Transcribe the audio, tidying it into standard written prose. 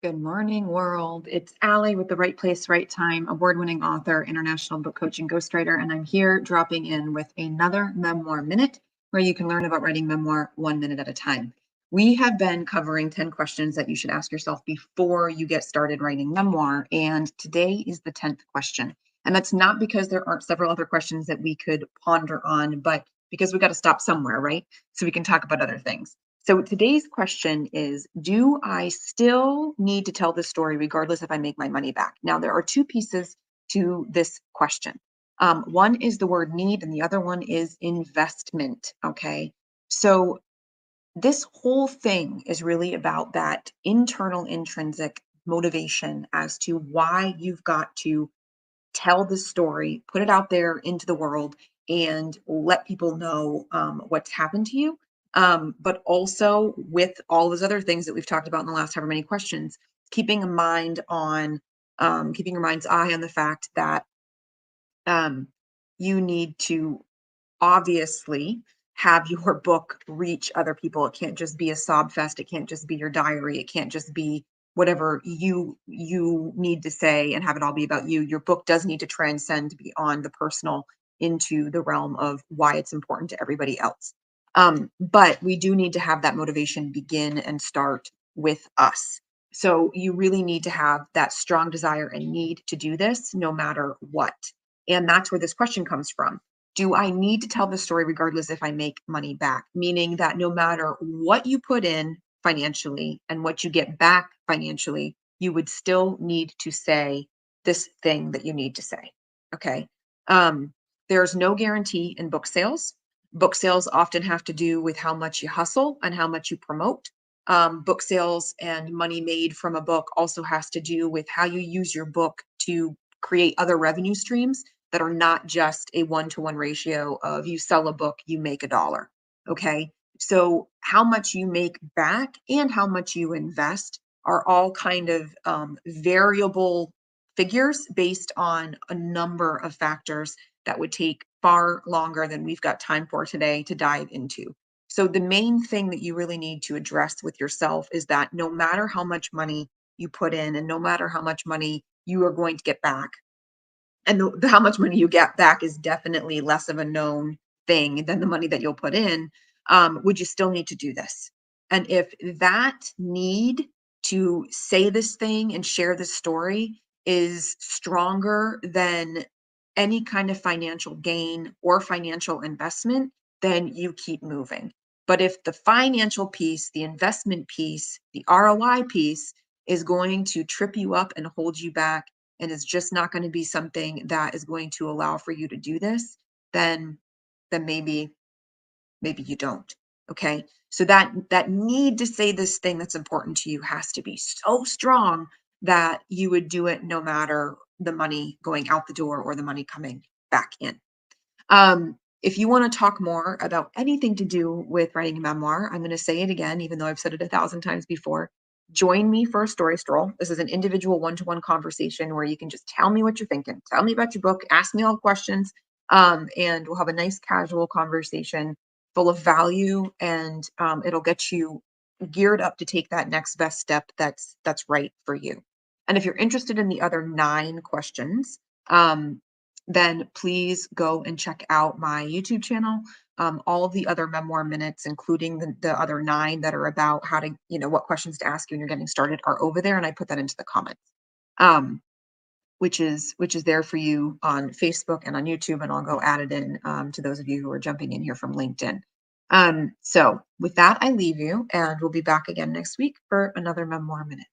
Good morning, world. It's Allie with the Right Place, Right Time, award-winning author, international book coach, and ghostwriter, and I'm here dropping in with another Memoir Minute, where you can learn about writing memoir 1 minute at a time. We have been covering 10 questions that you should ask yourself before you get started writing memoir, and today is the 10th question. And that's not because there aren't several other questions that we could ponder on, but because we got to stop somewhere, right? So we can talk about other things. So today's question is, do I still need to tell this story regardless if I make my money back? Now, there are two pieces to this question. One is the word need, and the other one is investment. Okay. So this whole thing is really about that internal intrinsic motivation as to why you've got to tell the story, put it out there into the world, and let people know what's happened to you. But also with all those other things that we've talked about in the last however many questions, keeping a mind on, keeping your mind's eye on the fact that um, you need to obviously have your book reach other people. It can't just be a sob fest. It can't just be your diary. It can't just be whatever you need to say and have it all be about you. Your book does need to transcend beyond the personal into the realm of why it's important to everybody else. But we do need to have that motivation begin and start with us. So you really need to have that strong desire and need to do this no matter what. And that's where this question comes from. Do I need to tell the story regardless if I make money back? Meaning that no matter what you put in financially and what you get back financially, you would still need to say this thing that you need to say. Okay. Um, there's no guarantee in book sales. Book sales often have to do with how much you hustle and how much you promote. Book sales and money made from a book also has to do with how you use your book to create other revenue streams that are not just a one-to-one ratio of you sell a book, you make $1. Okay. So how much you make back and how much you invest are all kind of variable figures based on a number of factors that would take far longer than we've got time for today to dive into. So the main thing that you really need to address with yourself is that no matter how much money you put in and no matter how much money you are going to get back, and how much money you get back is definitely less of a known thing than the money that you'll put in, would you still need to do this? And if that need to say this thing and share this story is stronger than any kind of financial gain or financial investment, then you keep moving. But if the financial piece, the investment piece, the ROI piece is going to trip you up and hold you back, and it's just not going to be something that is going to allow for you to do this, then maybe you don't. Okay. So that need to say this thing that's important to you has to be so strong that you would do it no matter the money going out the door or the money coming back in. If you want to talk more about anything to do with writing a memoir, I'm going to say it again, even though I've said it 1,000 times before. Join me for a story stroll. This is an individual one-to-one conversation where you can just tell me what you're thinking. Tell me about your book. Ask me all questions. And we'll have a nice casual conversation full of value, and it'll get you geared up to take that next best step that's right for you. And if you're interested in the other 9 questions, then please go and check out my YouTube channel. All of the other memoir minutes, including the other 9 that are about how to, what questions to ask you when you're getting started, are over there, and I put that into the comments. Which is there for you on Facebook and on YouTube, and I'll go add it in to those of you who are jumping in here from LinkedIn. So with that, I leave you, and we'll be back again next week for another Memoir Minute.